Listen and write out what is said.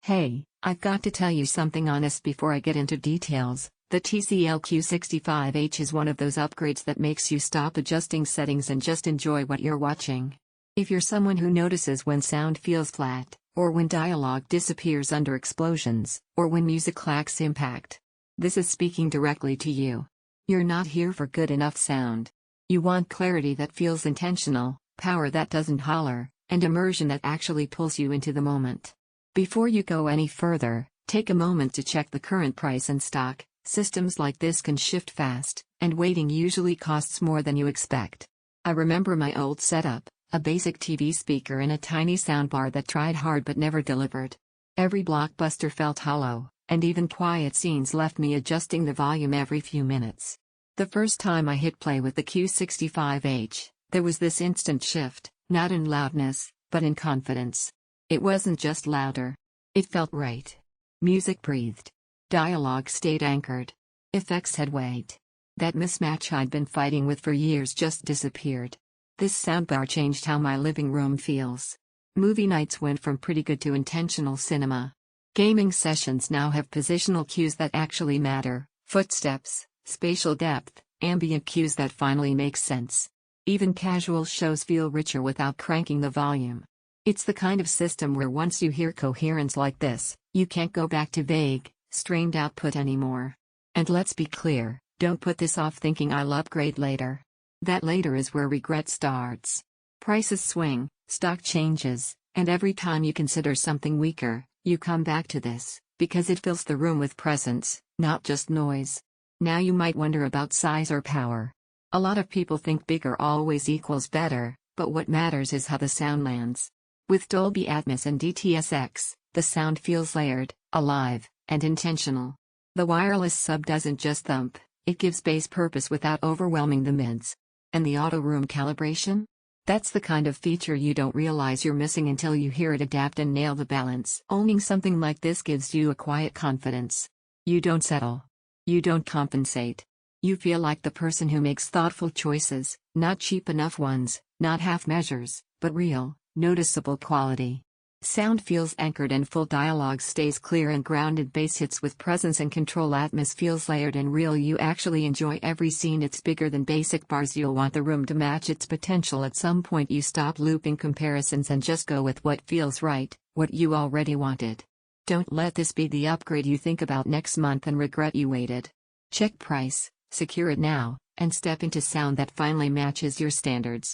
Hey, I've got to tell you something honest before I get into details. The TCL Q65H is one of those upgrades that makes you stop adjusting settings and just enjoy what you're watching. If you're someone who notices when sound feels flat, or when dialogue disappears under explosions, or when music lacks impact, this is speaking directly to you. You're not here for good enough sound. You want clarity that feels intentional, power that doesn't holler, and immersion that actually pulls you into the moment. Before you go any further, take a moment to check the current price and stock. Systems like this can shift fast, and waiting usually costs more than you expect. I remember my old setup, a basic TV speaker and a tiny soundbar that tried hard but never delivered. Every blockbuster felt hollow, and even quiet scenes left me adjusting the volume every few minutes. The first time I hit play with the Q65H, there was this instant shift, not in loudness, but in confidence. It wasn't just louder. It felt right. Music breathed. Dialogue stayed anchored. Effects had weight. That mismatch I'd been fighting with for years just disappeared. This soundbar changed how my living room feels. Movie nights went from pretty good to intentional cinema. Gaming sessions now have positional cues that actually matter, footsteps, spatial depth, ambient cues that finally make sense. Even casual shows feel richer without cranking the volume. It's the kind of system where once you hear coherence like this, you can't go back to vague, strained output anymore. And let's be clear, don't put this off thinking I'll upgrade later. That later is where regret starts. Prices swing, stock changes, and every time you consider something weaker, you come back to this, because it fills the room with presence, not just noise. Now you might wonder about size or power. A lot of people think bigger always equals better, but what matters is how the sound lands. With Dolby Atmos and DTS, the sound feels layered, alive, and intentional. The wireless sub doesn't just thump, it gives bass purpose without overwhelming the mids. And the Auto Room Calibration? That's the kind of feature you don't realize you're missing until you hear it adapt and nail the balance. Owning something like this gives you a quiet confidence. You don't settle. You don't compensate. You feel like the person who makes thoughtful choices, not cheap enough ones, not half measures, but real, noticeable quality. Sound feels anchored and full, dialogue stays clear and grounded, bass hits with presence and control, Atmos feels layered and real. You actually enjoy every scene. It's bigger than basic bars. You'll want the room to match its potential. At some point you stop looping comparisons and just go with what feels right, what you already wanted. Don't let this be the upgrade you think about next month and regret you waited. Check price, secure it now, and step into sound that finally matches your standards.